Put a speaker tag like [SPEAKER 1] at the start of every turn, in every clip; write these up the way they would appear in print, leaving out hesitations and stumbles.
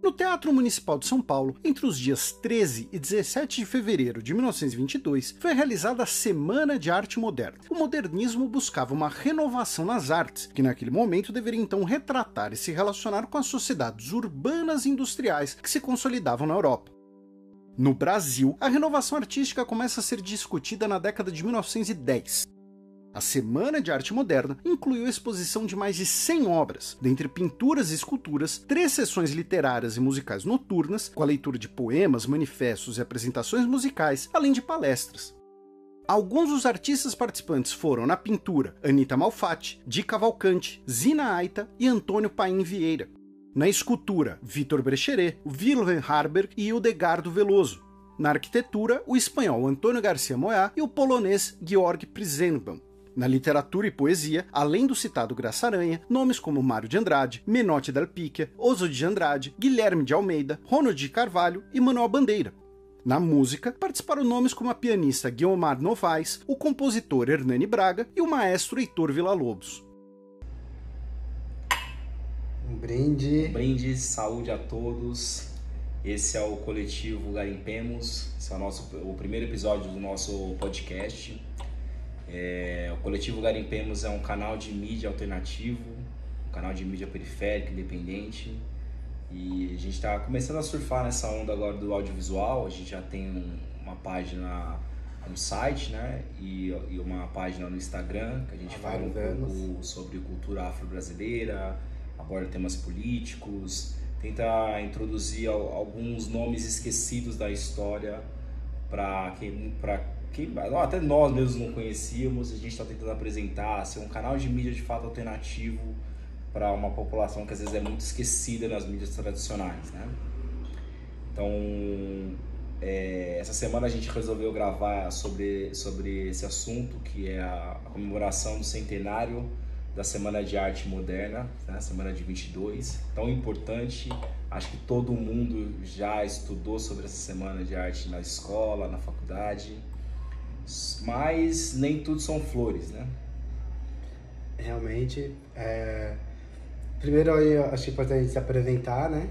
[SPEAKER 1] No Teatro Municipal de São Paulo, entre os dias 13 e 17 de fevereiro de 1922, foi realizada a Semana de Arte Moderna. O modernismo buscava uma renovação nas artes, que naquele momento deveria então retratar e se relacionar com as sociedades urbanas e industriais que se consolidavam na Europa. No Brasil, a renovação artística começa a ser discutida na década de 1910. A Semana de Arte Moderna incluiu a exposição de mais de 100 obras, dentre pinturas e esculturas, 3 sessões literárias e musicais noturnas, com a leitura de poemas, manifestos e apresentações musicais, além de palestras. Alguns dos artistas participantes foram, na pintura, Anita Malfatti, Di Cavalcanti, Zina Aita e Antônio Paim Vieira. Na escultura, Vitor Brecheret, Wilhelm Harber e Hildegardo Veloso. Na arquitetura, o espanhol Antônio Garcia Moyá e o polonês Georg Pryzrenbaum. Na literatura e poesia, além do citado Graça Aranha, nomes como Mário de Andrade, Menotti Del Picchia, Oswald de Andrade, Guilherme de Almeida, Ronald de Carvalho e Manuel Bandeira. Na música, participaram nomes como a pianista Guiomar Novaes, o compositor Hernani Braga e o maestro Heitor Villa-Lobos.
[SPEAKER 2] Um brinde.
[SPEAKER 3] Um brinde, saúde a todos. Esse é o Coletivo Garimpemos, esse é o primeiro episódio do nosso podcast. O Coletivo Garimpemos é um canal de mídia alternativo, um canal de mídia periférica, independente, e a gente está começando a surfar nessa onda agora do audiovisual. A gente já tem uma página no site, né, e uma página no Instagram, que a gente fala um pouco sobre cultura afro-brasileira, aborda temas políticos, tenta introduzir alguns nomes esquecidos da história para que até nós mesmos não conhecíamos. A gente está tentando apresentar, ser um canal de mídia de fato alternativo para uma população que às vezes é muito esquecida nas mídias tradicionais, né? Então, essa semana a gente resolveu gravar sobre esse assunto, que é a comemoração do centenário da Semana de Arte Moderna, né? Semana de 22, tão importante. Acho que todo mundo já estudou sobre essa Semana de Arte na escola, na faculdade, mas nem tudo são flores, né?
[SPEAKER 2] Realmente. Primeiro, eu acho importante se apresentar, né?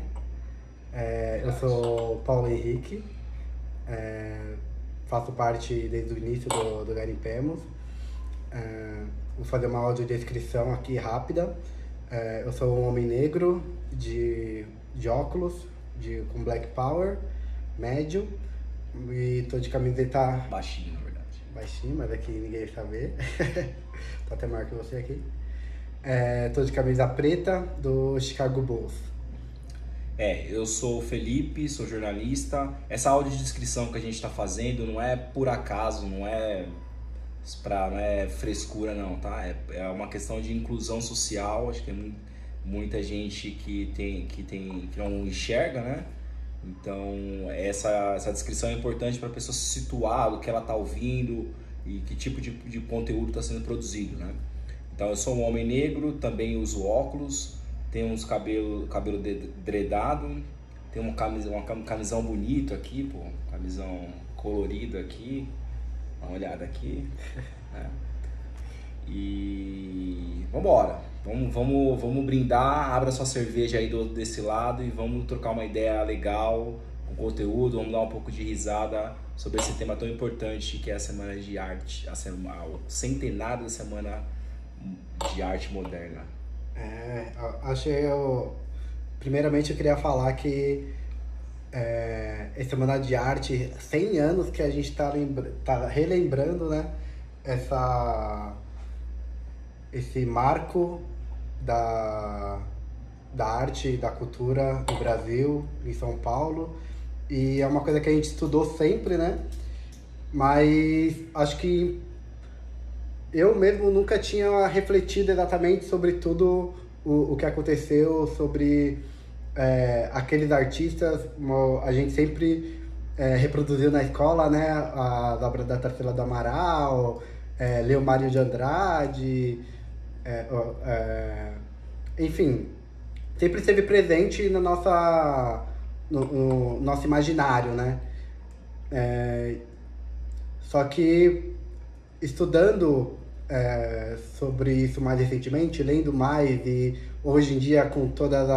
[SPEAKER 2] Eu sou Paulo Henrique, faço parte desde o início do Garimpemos. Vou fazer uma audiodescrição aqui rápida. Eu sou um homem negro de óculos, com black power, médio, e tô de camiseta...
[SPEAKER 3] Baixinho, na verdade.
[SPEAKER 2] Baixinho, mas aqui ninguém vai saber. Tô até maior que você aqui. Tô de camisa preta do Chicago Bulls.
[SPEAKER 3] Eu sou o Felipe, sou jornalista. Essa audiodescrição que a gente está fazendo não é por acaso, não é frescura não, tá? É uma questão de inclusão social. Acho que tem muita gente que não enxerga, né? Então essa descrição é importante para a pessoa se situar do que ela está ouvindo e que tipo de conteúdo está sendo produzido, né? Então eu sou um homem negro, também uso óculos, tenho uns cabelo dredado, tenho um camisão bonito aqui, pô, camisão colorido aqui, dá uma olhada aqui, né? E vambora, vamos brindar, abra sua cerveja aí desse lado e vamos trocar uma ideia legal, com conteúdo, vamos dar um pouco de risada sobre esse tema tão importante que é a Semana de Arte, o centenário da Semana de Arte Moderna.
[SPEAKER 2] Primeiramente eu queria falar que a Semana de Arte, 100 anos que a gente tá relembrando, né, esse marco da arte e da cultura no Brasil, em São Paulo, e é uma coisa que a gente estudou sempre, né, mas acho que eu mesmo nunca tinha refletido exatamente sobre tudo o que aconteceu, sobre aqueles artistas. A gente sempre reproduziu na escola, né, a obra da Tarsila do Amaral, leu Mário de Andrade, enfim, sempre esteve presente no nosso imaginário, né? Só que estudando sobre isso mais recentemente, lendo mais, e hoje em dia com todas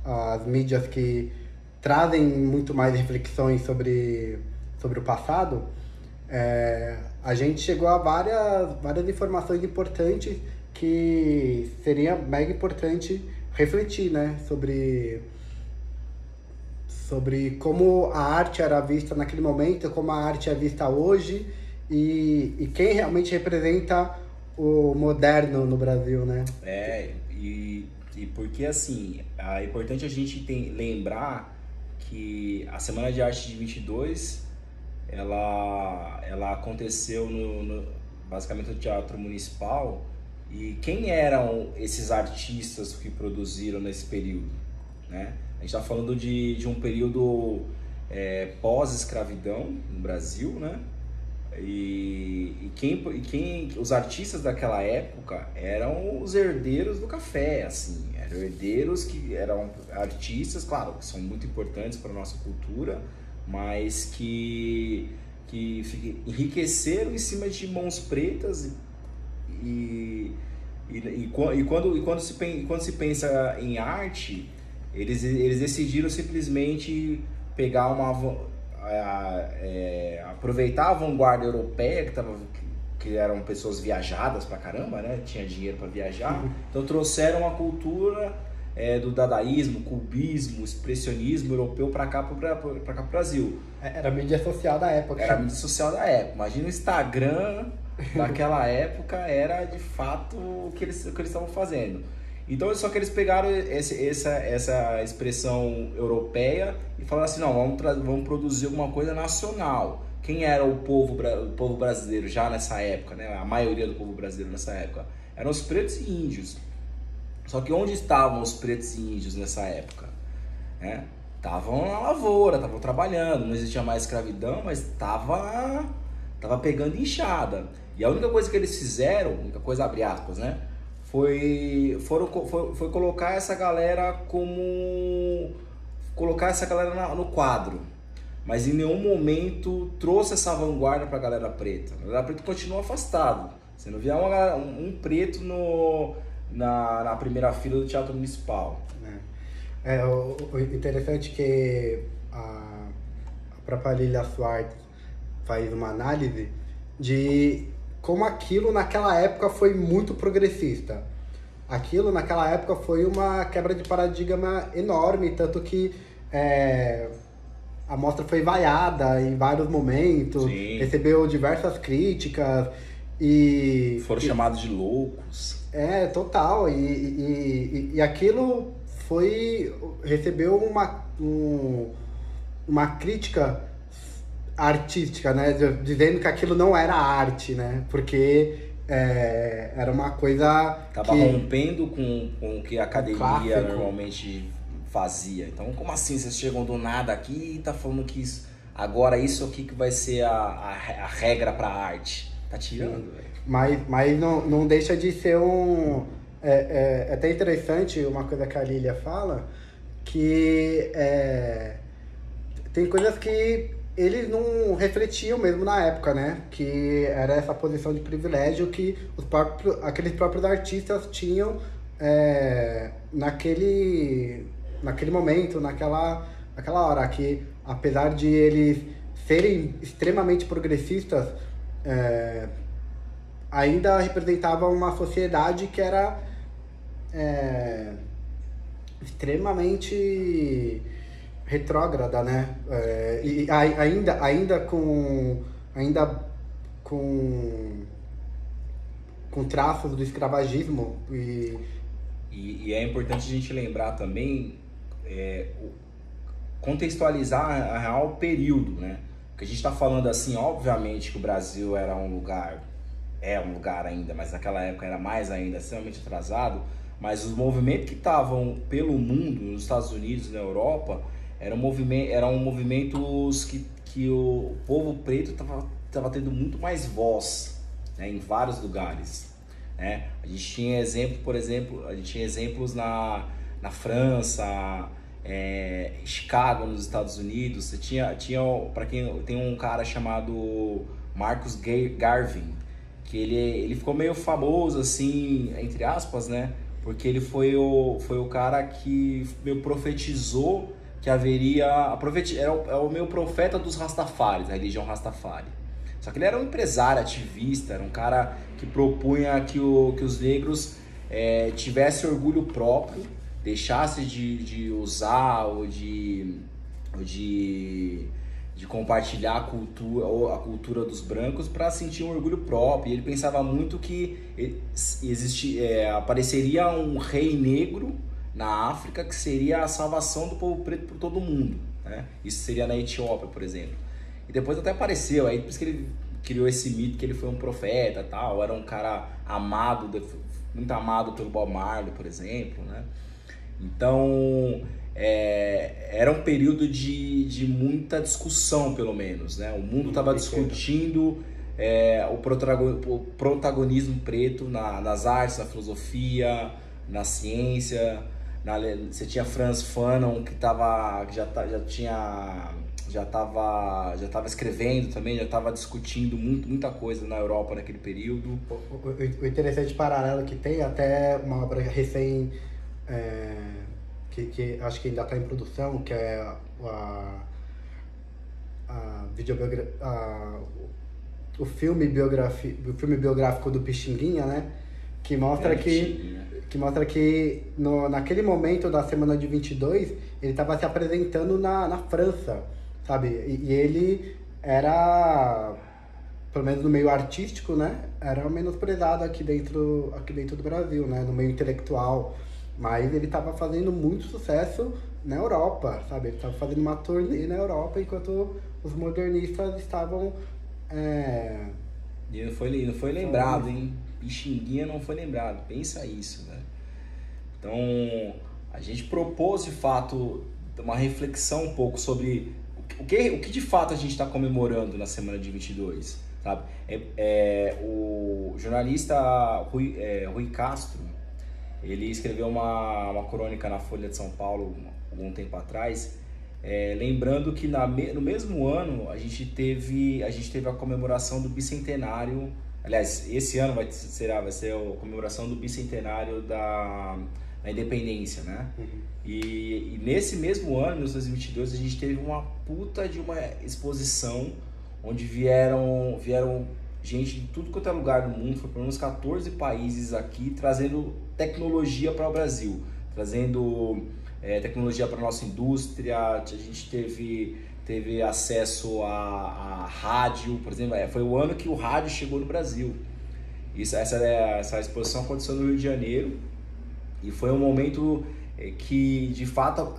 [SPEAKER 2] as mídias que trazem muito mais reflexões sobre o passado, a gente chegou a várias informações importantes que seria mega importante refletir, né, sobre como a arte era vista naquele momento, como a arte é vista hoje e quem realmente representa o moderno no Brasil, né?
[SPEAKER 3] E porque assim, é importante a gente lembrar que a Semana de Arte de 22, ela aconteceu basicamente no Teatro Municipal. E quem eram esses artistas que produziram nesse período, né? A gente está falando de um período pós-escravidão no Brasil, né? E quem os artistas daquela época eram os herdeiros do café, assim, eram herdeiros que eram artistas, claro, que são muito importantes para a nossa cultura, mas que enriqueceram em cima de mãos pretas quando se pensa em arte, eles decidiram simplesmente pegar aproveitar a vanguarda europeia que eram pessoas viajadas pra caramba, né? Tinha dinheiro para viajar, então trouxeram a cultura do dadaísmo, cubismo, expressionismo europeu para cá pro Brasil.
[SPEAKER 2] Era a mídia social da época.
[SPEAKER 3] Era a mídia social da época. Imagina o Instagram daquela época, era de fato o que eles estavam fazendo. Então, só que eles pegaram essa expressão europeia e falaram assim, não, vamos produzir alguma coisa nacional. Quem era o povo brasileiro já nessa época, né? A maioria do povo brasileiro nessa época eram os pretos e índios. Só que onde estavam os pretos e índios nessa época? Estavam na lavoura, estavam trabalhando, não existia mais escravidão, mas estava pegando enxada. E a única coisa que eles fizeram, única coisa abre aspas, né? Foi colocar essa galera no quadro, mas em nenhum momento trouxe essa vanguarda para a galera preta. A galera preta continua afastado. Você não vê um preto na primeira fila do Teatro Municipal.
[SPEAKER 2] O interessante é que a própria Lilia Schwartz faz uma análise de como aquilo naquela época foi muito progressista. Aquilo naquela época foi uma quebra de paradigma enorme, tanto que a mostra foi vaiada em vários momentos. Sim. Recebeu diversas críticas e...
[SPEAKER 3] Foram chamados de loucos.
[SPEAKER 2] Total. E aquilo recebeu uma crítica artística, né? Dizendo que aquilo não era arte, né? Porque era uma coisa
[SPEAKER 3] tava rompendo com o que a academia normalmente fazia. Então, como assim vocês chegam do nada aqui e tá falando que agora isso aqui que vai ser a regra pra arte? Tá tirando, velho.
[SPEAKER 2] Mas não deixa de ser é até interessante uma coisa que a Lilia fala, que tem coisas que eles não refletiam mesmo na época, né? Que era essa posição de privilégio que aqueles próprios artistas tinham naquele momento, naquela hora. Que apesar de eles serem extremamente progressistas, ainda representavam uma sociedade que era extremamente retrógrada, né? E ainda com traços do escravagismo.
[SPEAKER 3] E é importante a gente lembrar também, contextualizar a real período, né? Porque a gente está falando assim, obviamente que o Brasil era um lugar ainda, mas naquela época era mais ainda, extremamente atrasado, mas os movimentos que estavam pelo mundo, nos Estados Unidos, na Europa, eram movimentos que o povo preto estava tendo muito mais voz, né, em vários lugares, né? A gente tinha exemplos na França, Chicago, nos Estados Unidos. Você tinha para quem tem um cara chamado Marcus Garvey, que ele ficou meio famoso assim, entre aspas, né? porque ele foi o cara que meio profetizou que haveria... É o meio profeta dos Rastafaris, a religião Rastafari. Só que ele era um empresário, ativista, era um cara que propunha que os negros tivessem orgulho próprio, deixassem de usar ou de compartilhar a cultura dos brancos para sentir um orgulho próprio. E ele pensava muito que apareceria um rei negro na África que seria a salvação do povo preto por todo mundo, né? Isso seria na Etiópia, por exemplo. E depois até apareceu, aí por isso que ele criou esse mito que ele foi um profeta, tal, era um cara amado, muito amado pelo Bob Marley, por exemplo, né? Então, era um período de muita discussão, pelo menos, né? O mundo estava discutindo o protagonismo preto nas artes, na filosofia, na ciência. Você tinha Franz Fanon, que já estava escrevendo também, já estava discutindo muita coisa na Europa naquele período.
[SPEAKER 2] O interessante paralelo que tem, até uma obra recém, que acho que ainda está em produção, que é o filme biográfico do Pixinguinha, né? Que mostra que naquele momento da semana de 22, ele estava se apresentando na França, sabe? E ele era, pelo menos no meio artístico, né? Era menosprezado aqui dentro do Brasil, né? No meio intelectual. Mas ele estava fazendo muito sucesso na Europa, sabe? Ele estava fazendo uma turnê na Europa, enquanto os modernistas estavam...
[SPEAKER 3] E não foi lembrado, hein? Pixinguinha não foi lembrado. Pensa isso, né? Então, a gente propôs, de fato, uma reflexão um pouco sobre o que de fato a gente está comemorando na semana de 22, sabe? O jornalista Rui Castro, ele escreveu uma crônica na Folha de São Paulo algum tempo atrás, lembrando que no mesmo ano a gente teve a comemoração do bicentenário. Aliás, esse ano vai ser a comemoração do bicentenário da independência, né? Uhum. E nesse mesmo ano, em 1922, a gente teve uma puta de uma exposição onde vieram gente de tudo quanto é lugar do mundo, foi pelo menos 14 países aqui, trazendo tecnologia para o Brasil, trazendo tecnologia para a nossa indústria. A gente teve acesso a rádio, por exemplo, foi o ano que o rádio chegou no Brasil. Essa exposição aconteceu no Rio de Janeiro e foi um momento que, de fato,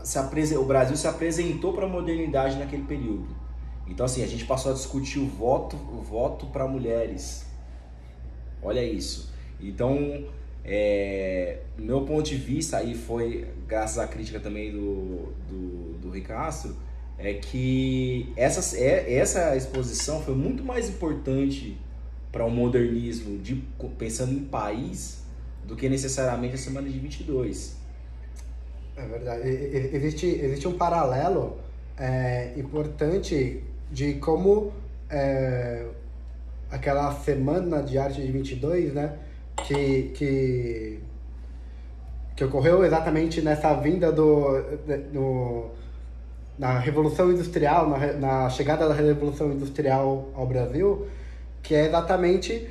[SPEAKER 3] o Brasil se apresentou para a modernidade naquele período. Então, assim, a gente passou a discutir o voto para mulheres. Olha isso. Então, do meu ponto de vista, aí foi, graças à crítica também do Rui Castro, que essa exposição foi muito mais importante para o modernismo, pensando em país, do que necessariamente a semana de 22.
[SPEAKER 2] É verdade. Existe um paralelo importante de como aquela semana de arte de 22, né, que ocorreu exatamente nessa vinda na Revolução Industrial, na chegada da Revolução Industrial ao Brasil, que é exatamente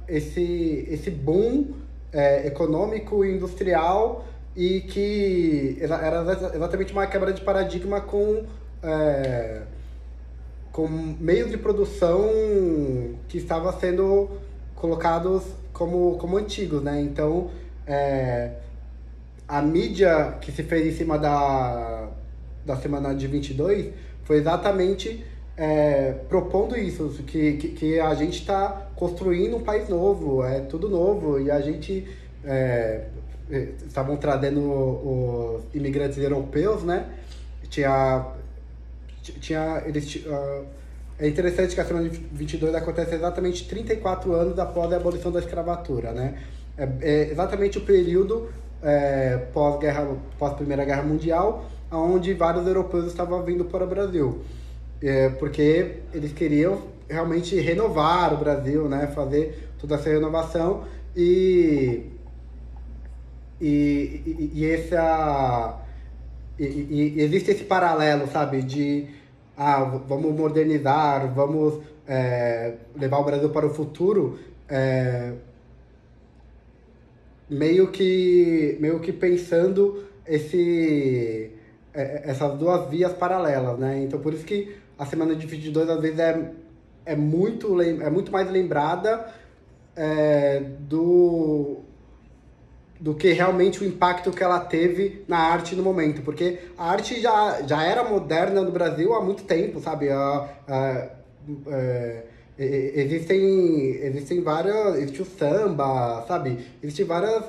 [SPEAKER 2] esse boom econômico e industrial, e que era exatamente uma quebra de paradigma com meios de produção que estavam sendo colocados como antigos, né? Então, a mídia que se fez em cima da semana de 22 foi exatamente propondo isso, que a gente está construindo um país novo, tudo novo, e a gente estavam trazendo os imigrantes europeus, né? É interessante que a semana de 22 acontece exatamente 34 anos após a abolição da escravatura, né? É exatamente o período pós-Primeira Guerra Mundial, onde vários europeus estavam vindo para o Brasil, porque eles queriam realmente renovar o Brasil, né? Fazer toda essa renovação, e e existe esse paralelo, sabe, de vamos modernizar, vamos levar o Brasil para o futuro, meio que pensando essas duas vias paralelas, né? Então por isso que a Semana de 22 às vezes é muito mais lembrada do que realmente o impacto que ela teve na arte no momento, porque a arte já era moderna no Brasil há muito tempo, sabe? Existem várias... Existe o samba, sabe? Existem várias...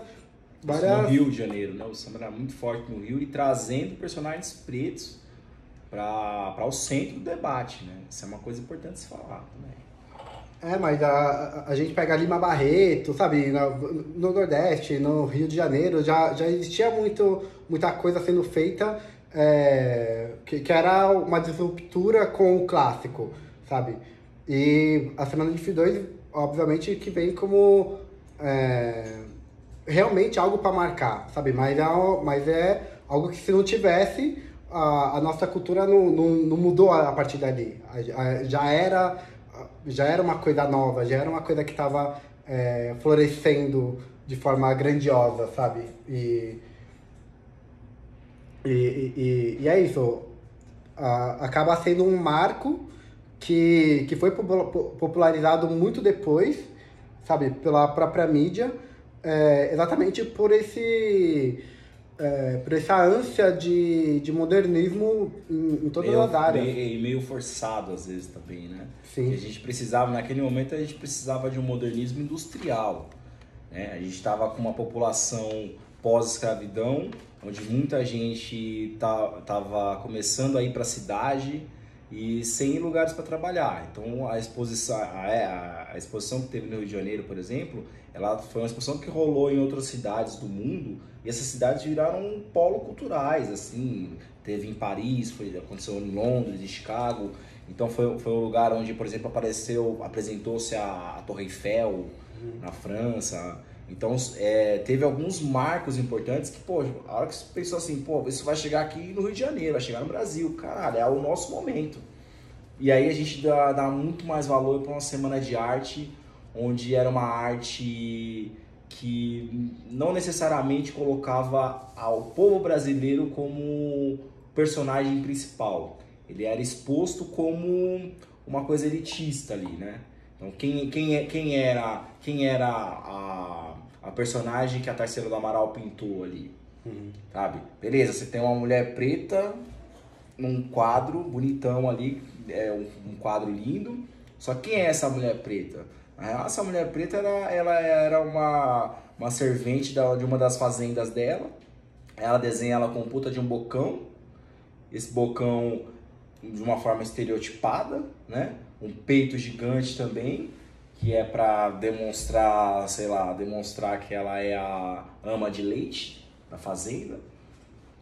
[SPEAKER 3] No Rio de Janeiro, né? O samba era muito forte no Rio e trazendo personagens pretos para o centro do debate, né? Isso é uma coisa importante de se falar também.
[SPEAKER 2] Mas a gente pega Lima Barreto, sabe? No Nordeste, no Rio de Janeiro, já existia muita coisa sendo feita que era uma disruptura com o clássico, sabe? E a Semana de 22, obviamente, que vem como realmente algo para marcar, sabe? Mas é algo que, se não tivesse, a nossa cultura não mudou a partir dali. Já era uma coisa nova, já era uma coisa que estava florescendo de forma grandiosa, sabe? E é isso. Acaba sendo um marco que foi popularizado muito depois, sabe? Pela própria mídia, exatamente por essa ânsia de modernismo em todas as áreas.
[SPEAKER 3] Meio forçado às vezes também, né?
[SPEAKER 2] Sim.
[SPEAKER 3] A gente precisava, naquele momento, a gente precisava de um modernismo industrial, né? A gente estava com uma população pós-escravidão, onde muita gente estava começando a ir para a cidade e sem lugares para trabalhar. Então a exposição que teve no Rio de Janeiro, por exemplo, ela foi uma exposição que rolou em outras cidades do mundo, e essas cidades viraram polo culturais, assim, teve em Paris, aconteceu em Londres, em Chicago. Então foi um lugar onde, por exemplo, apresentou-se a Torre Eiffel na França. Então teve alguns marcos importantes que, a hora que você pensou assim, isso vai chegar aqui no Rio de Janeiro, vai chegar no Brasil, caralho, é o nosso momento. E aí a gente dá muito mais valor para uma semana de arte, onde era uma arte que não necessariamente colocava o povo brasileiro como personagem principal. Ele era exposto como uma coisa elitista ali, né? Então quem era a personagem que a Tarsila do Amaral pintou ali, sabe? Beleza, você tem uma mulher preta num quadro bonitão ali, um quadro lindo, só quem é essa mulher preta? Essa mulher preta ela era uma servente de uma das fazendas dela. Ela desenha ela com puta de um bocão, esse bocão de uma forma estereotipada, né? Um peito gigante também, que é para demonstrar que ela é a ama de leite da fazenda.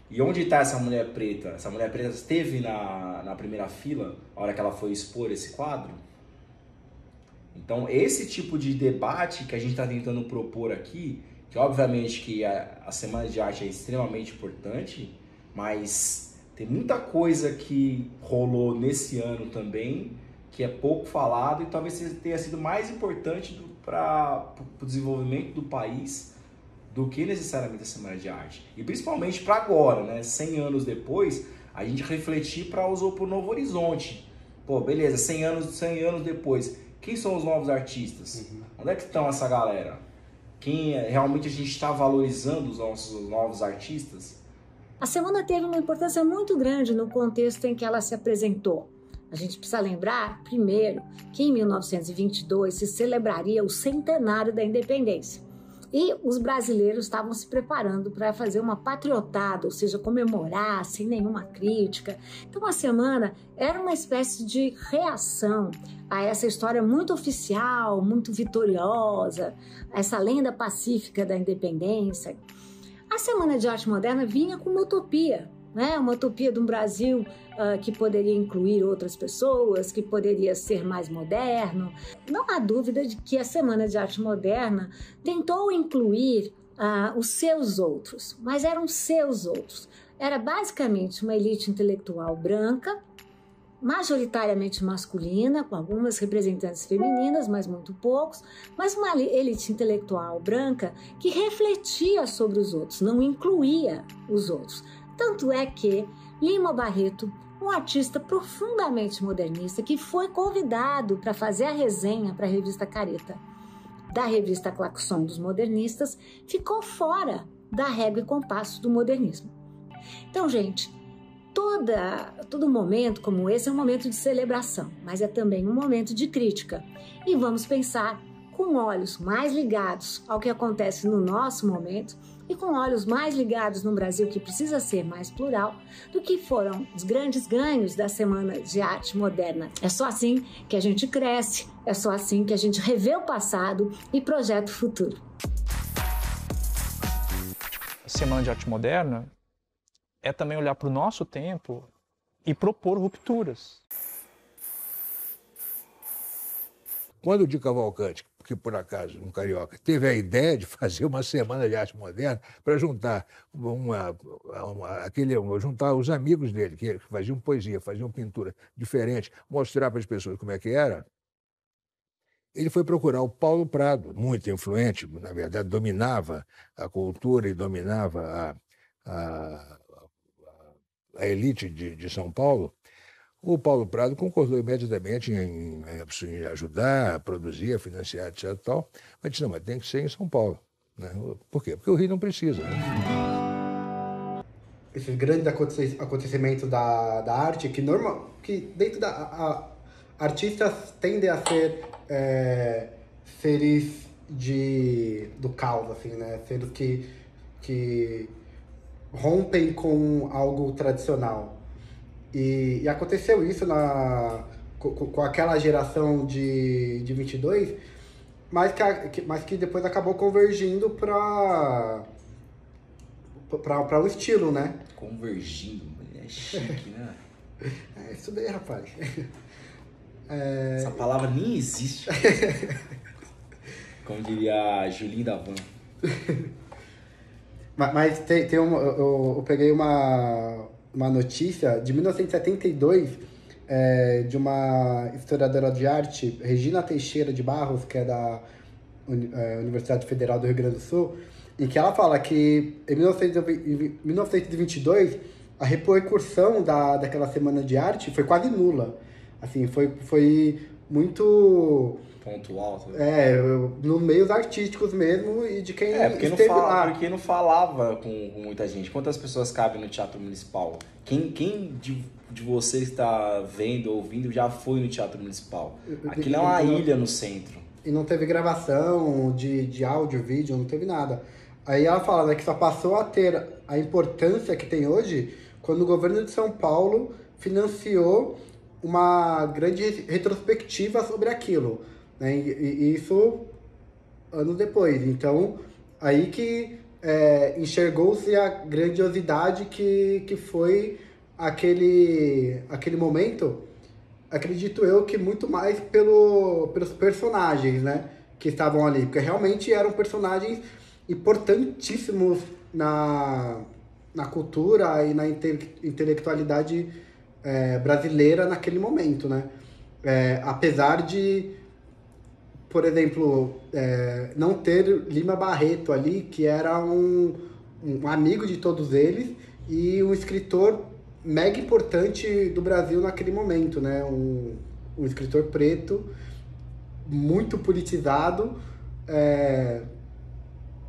[SPEAKER 3] E onde está essa mulher preta? Essa mulher preta esteve na primeira fila, a hora que ela foi expor esse quadro. Então, esse tipo de debate que a gente está tentando propor aqui, que obviamente que a Semana de Arte é extremamente importante, mas tem muita coisa que rolou nesse ano também, que é pouco falado e talvez tenha sido mais importante para o desenvolvimento do país do que necessariamente a Semana de Arte. E principalmente para agora, né? 100 anos depois, a gente refletir para o Novo Horizonte. Beleza, 100 anos depois, quem são os novos artistas? Onde é que estão essa galera? Quem realmente a gente está valorizando os nossos novos artistas?
[SPEAKER 4] A semana teve uma importância muito grande no contexto em que ela se apresentou. A gente precisa lembrar, primeiro, que em 1922 se celebraria o centenário da independência. E os brasileiros estavam se preparando para fazer uma patriotada, ou seja, comemorar sem nenhuma crítica. Então a semana era uma espécie de reação a essa história muito oficial, muito vitoriosa, essa lenda pacífica da independência. A Semana de Arte Moderna vinha com uma utopia, né? Uma utopia de um Brasil que poderia incluir outras pessoas, que poderia ser mais moderno. Não há dúvida de que a Semana de Arte Moderna tentou incluir os seus outros, mas eram seus outros. Era basicamente uma elite intelectual branca, majoritariamente masculina, com algumas representantes femininas, mas muito poucos, mas uma elite intelectual branca que refletia sobre os outros, não incluía os outros. Tanto é que Lima Barreto, um artista profundamente modernista, que foi convidado para fazer a resenha para a revista Careta, da revista Claxon dos modernistas, ficou fora da régua e compasso do modernismo. Então, gente, todo momento como esse é um momento de celebração, mas é também um momento de crítica. E vamos pensar com olhos mais ligados ao que acontece no nosso momento e com olhos mais ligados no Brasil, que precisa ser mais plural, do que foram os grandes ganhos da Semana de Arte Moderna. É só assim que a gente cresce, é só assim que a gente revê o passado e projeta o futuro.
[SPEAKER 5] A Semana de Arte Moderna é também olhar para o nosso tempo e propor rupturas.
[SPEAKER 6] Quando o Di Cavalcanti, que por acaso, um carioca, teve a ideia de fazer uma semana de arte moderna para juntar juntar os amigos dele, que faziam poesia, faziam pintura diferente, mostrar para as pessoas como é que era, ele foi procurar o Paulo Prado, muito influente, na verdade, dominava a cultura e dominava a elite de São Paulo. O Paulo Prado concordou imediatamente em ajudar, a produzir, a financiar, etc. Tal, mas disse, não, mas tem que ser em São Paulo. Né? Por quê? Porque o Rio não precisa. Né?
[SPEAKER 2] Esses grandes acontecimentos da arte, que dentro da... artistas tendem a ser seres do caos, assim, né? Seres que rompem com algo tradicional. E aconteceu isso com aquela geração de 22, mas que depois acabou convergindo para um estilo, né?
[SPEAKER 3] Convergindo, é chique, né?
[SPEAKER 2] Isso daí, rapaz.
[SPEAKER 3] Essa palavra nem existe. Como diria a Julinho da Van.
[SPEAKER 2] Mas eu peguei uma notícia de 1972 de uma historiadora de arte, Regina Teixeira de Barros, que é da Universidade Federal do Rio Grande do Sul, em que ela fala que em 1922 a repercussão daquela semana de arte foi quase nula. Assim, foi muito...
[SPEAKER 3] pontual.
[SPEAKER 2] No meios artísticos mesmo e de quem
[SPEAKER 3] esteve lá. Porque não falava com muita gente. Quantas pessoas cabem no Teatro Municipal? Quem de vocês que está vendo, ouvindo, já foi no Teatro Municipal? Aquilo é uma ilha no centro.
[SPEAKER 2] E não teve gravação de áudio, vídeo, não teve nada. Aí ela fala, né, que só passou a ter a importância que tem hoje quando o governo de São Paulo financiou uma grande retrospectiva sobre aquilo. Né? E isso anos depois. Então, aí que enxergou-se a grandiosidade que foi aquele momento, acredito eu que muito mais pelos personagens, né, que estavam ali, porque realmente eram personagens importantíssimos na cultura e na intelectualidade brasileira naquele momento, né? Apesar de, por exemplo, não ter Lima Barreto ali, que era um amigo de todos eles e um escritor mega importante do Brasil naquele momento, né? Um escritor preto, muito politizado,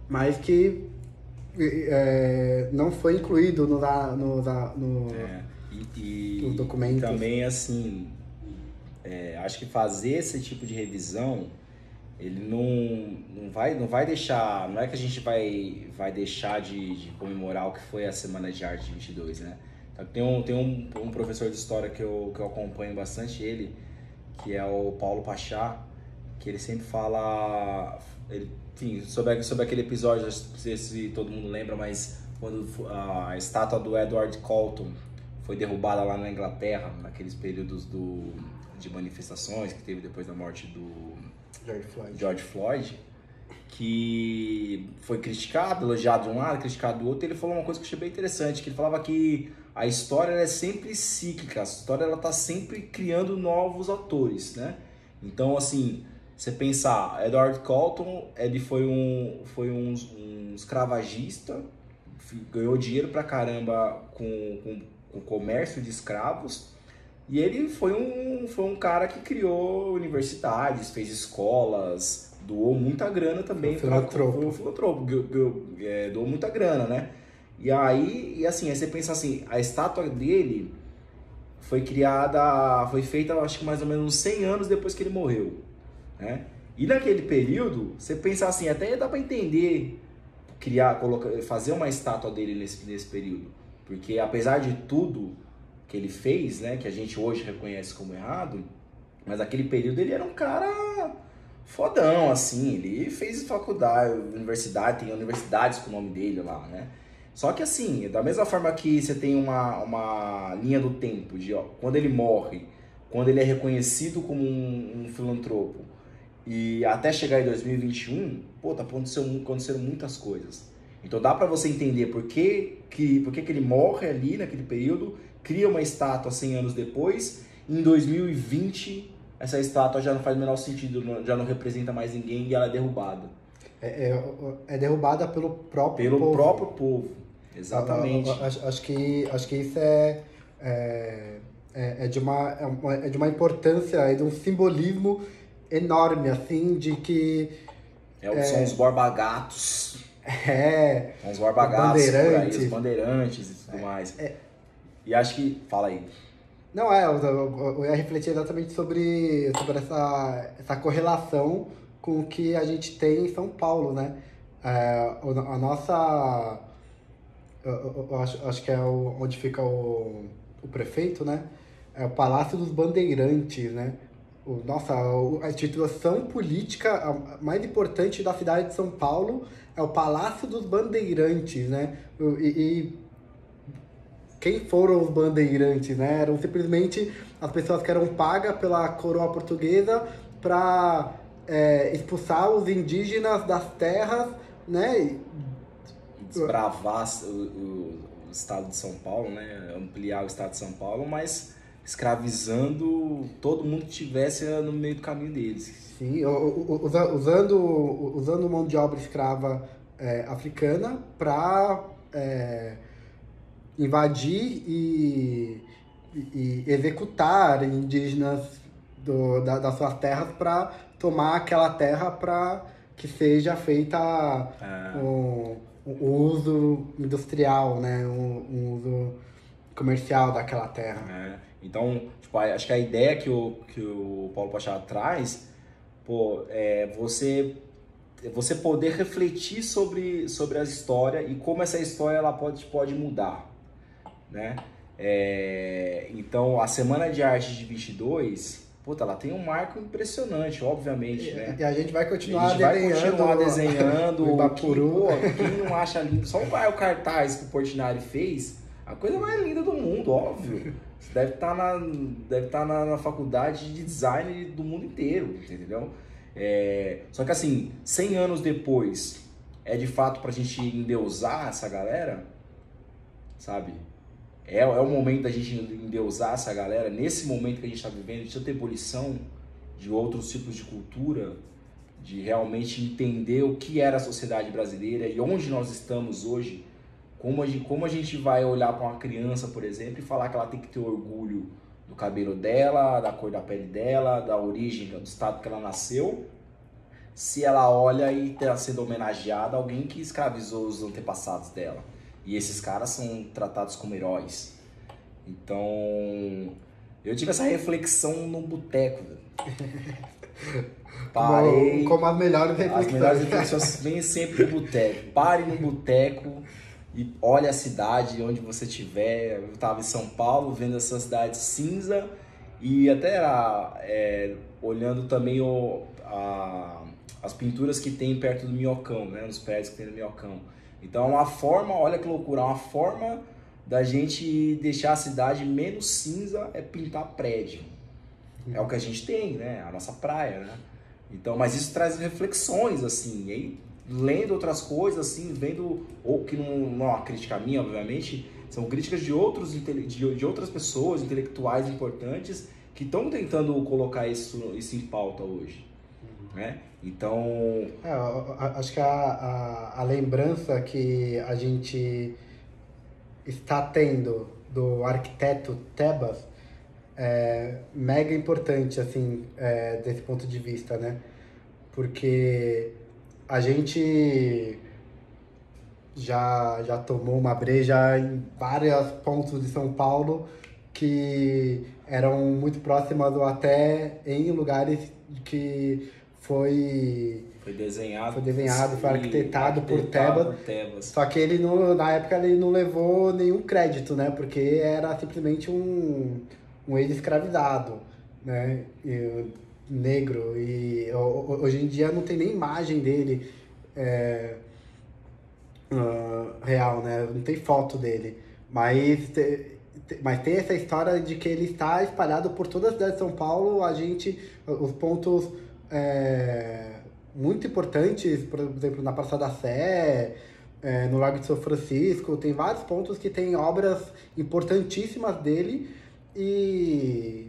[SPEAKER 2] mas que não foi incluído nos documentos.
[SPEAKER 3] E também, assim, acho que fazer esse tipo de revisão, ele não vai deixar... Não é que a gente vai deixar de comemorar o que foi a Semana de Arte de 22, né? Tem um professor de história que eu acompanho bastante, ele, que é o Paulo Pachá, que ele sempre fala... Enfim, sobre aquele episódio, não sei se todo mundo lembra, mas quando a estátua do Edward Colton foi derrubada lá na Inglaterra, naqueles períodos de manifestações que teve depois da morte do George Floyd, que foi criticado, elogiado de um lado, criticado do outro. Ele falou uma coisa que eu achei bem interessante, que ele falava que a história ela é sempre cíclica, a história ela tá sempre criando novos atores, né? Então, assim, você pensar, Edward Colton, ele foi um escravagista, ganhou dinheiro pra caramba com o comércio de escravos, e ele foi um cara que criou universidades, fez escolas, doou muita grana também. Foi um filantropo, doou muita grana, né? E aí você pensa assim, a estátua dele foi feita, acho que mais ou menos 100 anos depois que ele morreu, né? E naquele período, você pensa assim, até dá para entender, fazer uma estátua dele nesse período, porque apesar de tudo que ele fez, né, que a gente hoje reconhece como errado, mas naquele período ele era um cara fodão, assim, ele fez faculdade, universidade, tem universidades com o nome dele lá, né? Só que assim, da mesma forma que você tem uma linha do tempo de quando ele morre, quando ele é reconhecido como um filantropo, e até chegar em 2021, aconteceram muitas coisas. Então dá pra você entender por que ele morre ali naquele período, cria uma estátua 100 anos depois, e em 2020 essa estátua já não faz o menor sentido, já não representa mais ninguém e ela é derrubada.
[SPEAKER 2] É derrubada pelo próprio
[SPEAKER 3] povo. Exatamente.
[SPEAKER 2] Acho que isso é de uma importância, de um simbolismo enorme, assim, de que...
[SPEAKER 3] São os borba-gatos. São os borba-gatos por aí, os bandeirantes e tudo mais. E acho que... Fala aí.
[SPEAKER 2] Não, eu ia refletir exatamente sobre essa correlação com o que a gente tem em São Paulo, né? A nossa... Eu acho que é onde fica o prefeito, né? É o Palácio dos Bandeirantes, né? A instituição política mais importante da cidade de São Paulo é o Palácio dos Bandeirantes, né? E quem foram os bandeirantes, né? Eram simplesmente as pessoas que eram pagas pela coroa portuguesa para expulsar os indígenas das terras, né?
[SPEAKER 3] Desbravar o estado de São Paulo, né? Ampliar o estado de São Paulo, mas escravizando todo mundo que estivesse no meio do caminho deles.
[SPEAKER 2] Sim, usando mão de obra escrava africana para invadir e executar indígenas das suas terras para tomar aquela terra para que seja feita o uso industrial, né? Um uso comercial daquela terra.
[SPEAKER 3] Então, tipo, acho que a ideia que o Paulo Pachá traz, é você poder refletir sobre a história e como essa história ela pode mudar, né? Então, a Semana de Arte de 22, ela tem um marco impressionante, obviamente, né?
[SPEAKER 2] E a gente vai continuar desenhando
[SPEAKER 3] o Ibapuru. Quem não acha lindo? Só o cartaz que o Portinari fez, a coisa mais linda do mundo, óbvio. Você deve estar na faculdade de design do mundo inteiro, entendeu? Só que assim, 100 anos depois, é de fato pra gente endeusar essa galera, sabe? É o momento da gente endeusar essa galera. Nesse momento que a gente está vivendo, de tanta ebulição de outros tipos de cultura, de realmente entender o que era a sociedade brasileira e onde nós estamos hoje, como a gente vai olhar para uma criança, por exemplo, e falar que ela tem que ter orgulho do cabelo dela, da cor da pele dela, da origem, do estado que ela nasceu, se ela olha e está sendo homenageada a alguém que escravizou os antepassados dela. E esses caras são tratados como heróis. Então, eu tive essa reflexão num boteco. Parei.
[SPEAKER 2] Como as melhores reflexões.
[SPEAKER 3] As melhores reflexões vêm sempre no boteco. Pare no boteco e olhe a cidade onde você estiver. Eu estava em São Paulo, vendo essa cidade cinza e até olhando também as pinturas que tem perto do Minhocão, né? Nos prédios que tem no Minhocão. Então é uma forma, olha que loucura, uma forma da gente deixar a cidade menos cinza é pintar prédio. É o que a gente tem, né? A nossa praia, né? Então, mas isso traz reflexões, assim, e aí, lendo outras coisas, assim, vendo, ou que não é uma crítica minha, obviamente, são críticas de outras pessoas, intelectuais importantes, que estão tentando colocar isso em pauta hoje, né? Então...
[SPEAKER 2] acho que a lembrança que a gente está tendo do arquiteto Tebas é mega importante, assim, desse ponto de vista, né? Porque a gente já tomou uma breja em vários pontos de São Paulo que eram muito próximas ou até em lugares que foi desenhado, foi arquitetado por Tebas. Só que ele na época ele não levou nenhum crédito, né? Porque era simplesmente um ex-escravizado, né? Negro. E hoje em dia não tem nem imagem dele real, né? Não tem foto dele. Mas tem essa história de que ele está espalhado por toda a cidade de São Paulo. Os pontos muito importantes, por exemplo, na Praça da Sé, no Largo de São Francisco, tem vários pontos que tem obras importantíssimas dele e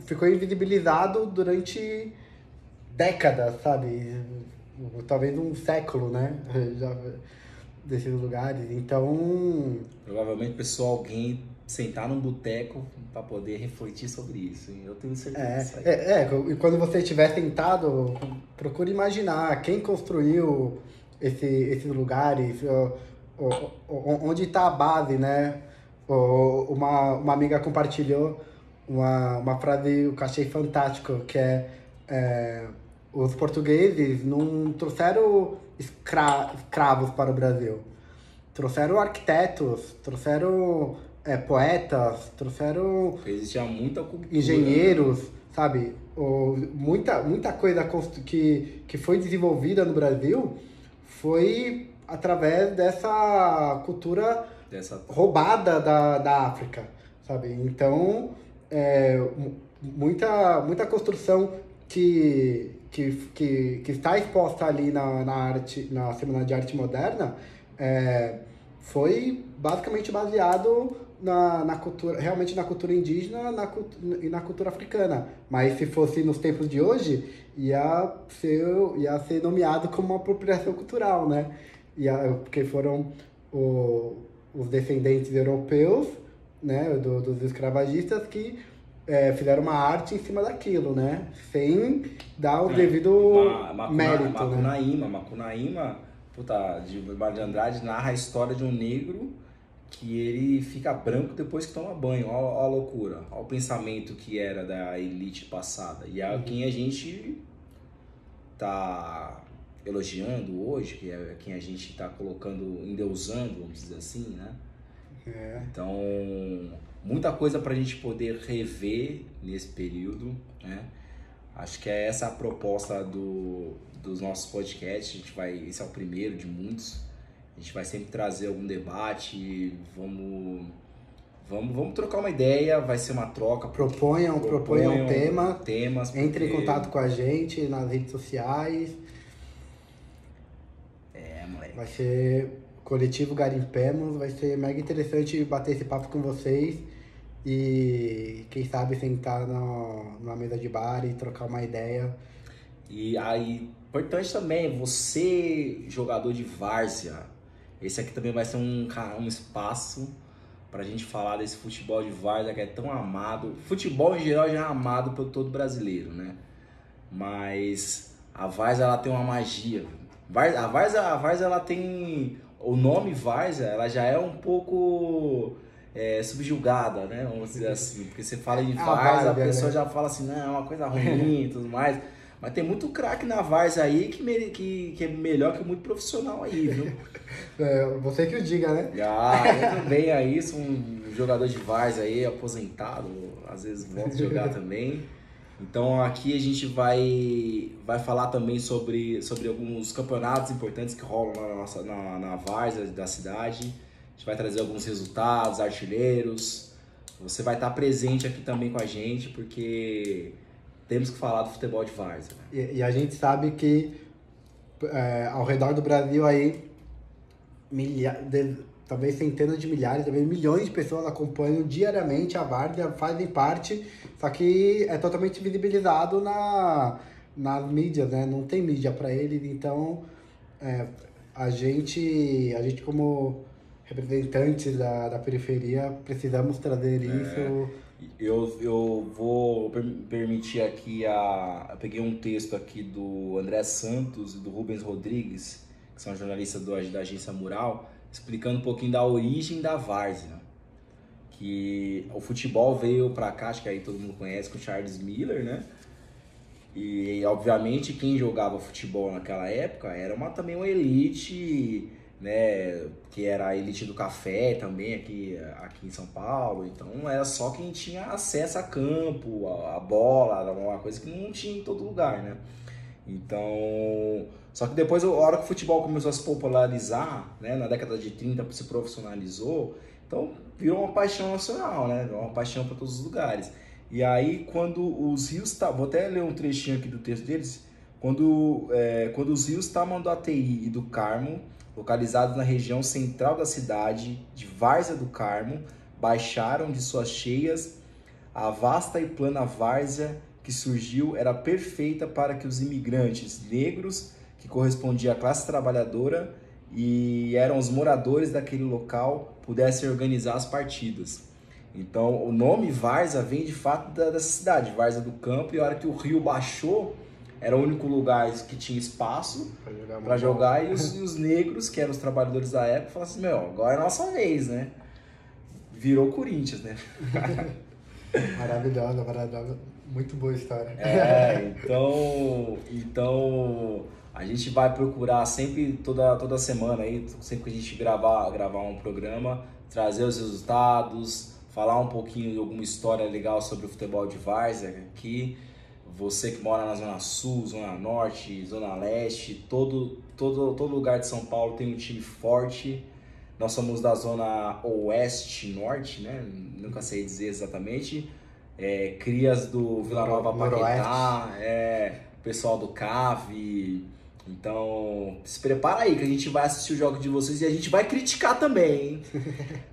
[SPEAKER 2] ficou invisibilizado durante décadas, sabe? Talvez um século, né? Desses lugares. Então...
[SPEAKER 3] provavelmente, pessoal, alguém sentar num boteco para poder refletir sobre isso. Eu tenho certeza disso aí.
[SPEAKER 2] E quando você estiver sentado, procure imaginar quem construiu esses lugares, onde está a base, né? Uma amiga compartilhou uma frase que eu achei fantástico, que os portugueses não trouxeram escravos para o Brasil. Trouxeram arquitetos, trouxeram poetas, trouxeram
[SPEAKER 3] existia muita cultura,
[SPEAKER 2] engenheiros, sabe? Muita coisa que foi desenvolvida no Brasil foi através dessa cultura roubada da África, sabe? Então, muita construção que está exposta ali na Semana de Arte Moderna foi basicamente baseado na cultura, realmente na cultura indígena e na cultura africana. Mas se fosse nos tempos de hoje, ia ser nomeado como uma apropriação cultural, né? Porque foram os descendentes europeus, né, dos escravagistas que fizeram uma arte em cima daquilo, né? Sem dar o devido mérito,
[SPEAKER 3] Macunaíma, de Mário de Andrade, narra a história de um negro que ele fica branco depois que toma banho. Olha a loucura, olha o pensamento que era da elite passada. E é quem a gente tá elogiando hoje, que é quem a gente tá colocando, endeusando, vamos dizer assim, né? Então, muita coisa pra gente poder rever nesse período, né? Acho que essa a proposta dos nossos podcasts. Esse é o primeiro de muitos. A gente vai sempre trazer algum debate, vamos trocar uma ideia, vai ser uma troca.
[SPEAKER 2] Proponham temas. Entre em contato com a gente nas redes sociais.
[SPEAKER 3] Moleque.
[SPEAKER 2] Vai ser Coletivo Garimpemos, vai ser mega interessante bater esse papo com vocês e quem sabe sentar numa mesa de bar e trocar uma ideia.
[SPEAKER 3] E aí, importante também, você, jogador de várzea, esse aqui também vai ser um espaço pra gente falar desse futebol de várzea que é tão amado. Futebol em geral já é amado por todo brasileiro, né? Mas a várzea, ela tem uma magia. A várzea, ela tem... O nome várzea, ela já é um pouco subjugada, né? Vamos dizer assim. Porque você fala de várzea, a pessoa já fala assim, não, é uma coisa ruim e tudo mais. Mas tem muito craque na várzea aí que é melhor que muito profissional aí, viu?
[SPEAKER 2] Você que o diga, né?
[SPEAKER 3] Eu também aí sou um jogador de várzea aí, aposentado, às vezes volto a jogar também. Então aqui a gente vai falar também sobre alguns campeonatos importantes que rolam na várzea da cidade. A gente vai trazer alguns resultados, artilheiros. Você vai estar presente aqui também com a gente, porque temos que falar do futebol de várzea.
[SPEAKER 2] E a gente sabe que ao redor do Brasil aí, talvez centenas de milhares, talvez milhões de pessoas acompanham diariamente a várzea, fazem parte, só que é totalmente visibilizado nas mídias, né? Não tem mídia para eles, então a gente como representantes da periferia precisamos trazer isso.
[SPEAKER 3] Eu vou permitir aqui eu peguei um texto aqui do André Santos e do Rubens Rodrigues, que são jornalistas da Agência Mural, explicando um pouquinho da origem da várzea. Que o futebol veio para cá, acho que aí todo mundo conhece, com o Charles Miller, né? E obviamente quem jogava futebol naquela época era também uma elite, né, que era a elite do café também aqui em São Paulo. Então era só quem tinha acesso a campo, a bola, era uma coisa que não tinha em todo lugar, né? Então, só que depois, a hora que o futebol começou a se popularizar, né, na década de 30 se profissionalizou, então virou uma paixão nacional, né? Virou uma paixão para todos os lugares. E aí quando os rios vou até ler um trechinho aqui do texto deles, quando os rios Tamanduá e do Carmo, localizados na região central da cidade de Várzea do Carmo, baixaram de suas cheias, a vasta e plana várzea que surgiu era perfeita para que os imigrantes negros, que correspondiam à classe trabalhadora e eram os moradores daquele local, pudessem organizar as partidas. Então, o nome várzea vem de fato dessa cidade, Várzea do Campo, e a hora que o rio baixou, era o único lugar que tinha espaço para jogar, e os negros, que eram os trabalhadores da época, falaram assim, agora é a nossa vez, né? Virou Corinthians, né?
[SPEAKER 2] Maravilhosa, muito boa história.
[SPEAKER 3] Então a gente vai procurar sempre, toda semana, aí, sempre que a gente gravar um programa, trazer os resultados, falar um pouquinho de alguma história legal sobre o futebol de várzea aqui. Você que mora na Zona Sul, Zona Norte, Zona Leste, todo lugar de São Paulo tem um time forte. Nós somos da Zona Oeste Norte, né? Nunca sei dizer exatamente. Crias do Vila Nova Paquetá, pessoal do CAV. Então, se prepara aí que a gente vai assistir o jogo de vocês e a gente vai criticar também, hein?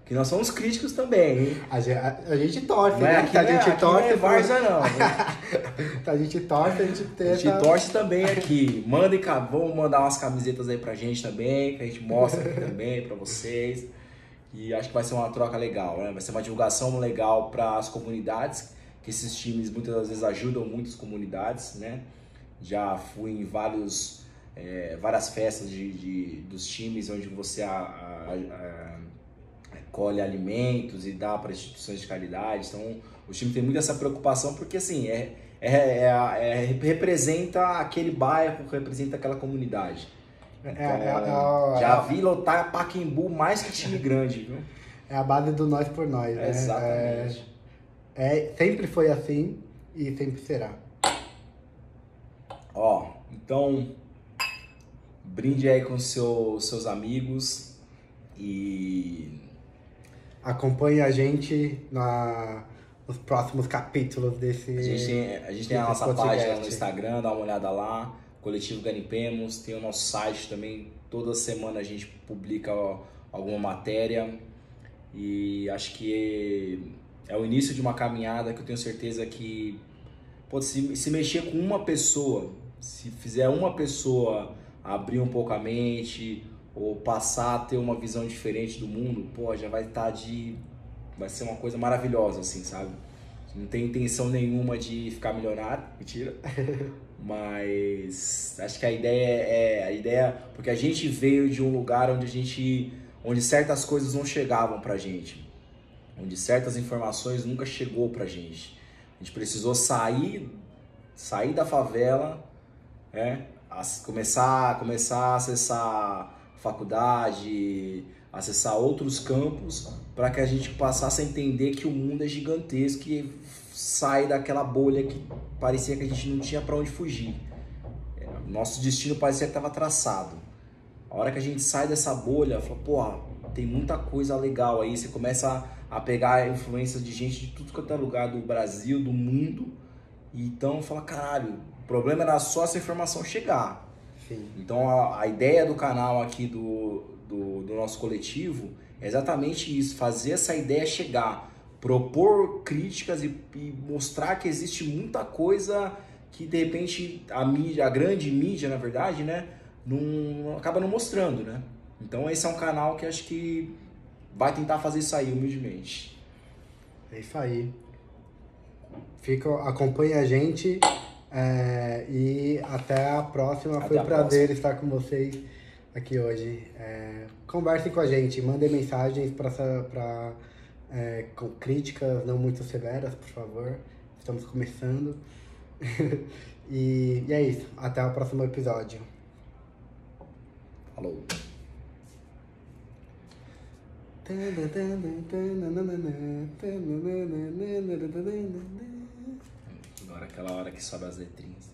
[SPEAKER 3] Que nós somos críticos também, hein?
[SPEAKER 2] A gente torce,
[SPEAKER 3] né?
[SPEAKER 2] A gente torce.
[SPEAKER 3] Não é várzea, não.
[SPEAKER 2] A gente torce, a gente tenta...
[SPEAKER 3] A gente torce também aqui. Vamos mandar umas camisetas aí pra gente também, que a gente mostra aqui também pra vocês. E acho que vai ser uma troca legal, né? Vai ser uma divulgação legal para as comunidades, que esses times muitas vezes ajudam muito as comunidades, né? Já fui em várias festas dos times onde você colhe alimentos e dá para instituições de caridade. Então, o time tem muito essa preocupação porque, assim, representa aquele bairro, representa aquela comunidade. Então, já vi lotar Pacaembu mais que time grande, viu?
[SPEAKER 2] É a base do nós por nós, né?
[SPEAKER 3] Exatamente.
[SPEAKER 2] Sempre foi assim e sempre será.
[SPEAKER 3] Então, brinde aí com seus amigos e
[SPEAKER 2] acompanhe a gente nos próximos capítulos desse.
[SPEAKER 3] A gente tem a nossa página no Instagram, dá uma olhada lá, Coletivo Garimpemos, tem o nosso site também, toda semana a gente publica alguma matéria e acho que é o início de uma caminhada que eu tenho certeza que se mexer com uma pessoa, se fizer uma pessoa abrir um pouco a mente ou passar a ter uma visão diferente do mundo, já vai ser uma coisa maravilhosa, assim, sabe? Não tem intenção nenhuma de ficar milionário, mentira. Mas acho que a ideia, porque a gente veio de um lugar onde certas coisas não chegavam pra gente, onde certas informações nunca chegou pra gente. A gente precisou sair da favela, começar a acessar faculdade, acessar outros campos, para que a gente passasse a entender que o mundo é gigantesco e sair daquela bolha que parecia que a gente não tinha para onde fugir. Nosso destino parecia que estava traçado. A hora que a gente sai dessa bolha, fala, tem muita coisa legal aí. Você começa a pegar influências de gente de tudo quanto é lugar do Brasil, do mundo, Então fala, caralho, o problema era só essa informação chegar.
[SPEAKER 2] Sim.
[SPEAKER 3] Então a ideia do canal aqui do nosso coletivo é exatamente isso, fazer essa ideia chegar, propor críticas e mostrar que existe muita coisa que de repente a mídia, a grande mídia, na verdade, né, acaba não mostrando, né? Então esse é um canal que acho que vai tentar fazer isso aí, humildemente.
[SPEAKER 2] É isso aí. Acompanha a gente e até a próxima. Foi um prazer estar com vocês aqui hoje. Conversem com a gente, mandem mensagens com críticas não muito severas, por favor. Estamos começando. E é isso. Até o próximo episódio.
[SPEAKER 3] Falou. Agora aquela hora que sobe as letrinhas.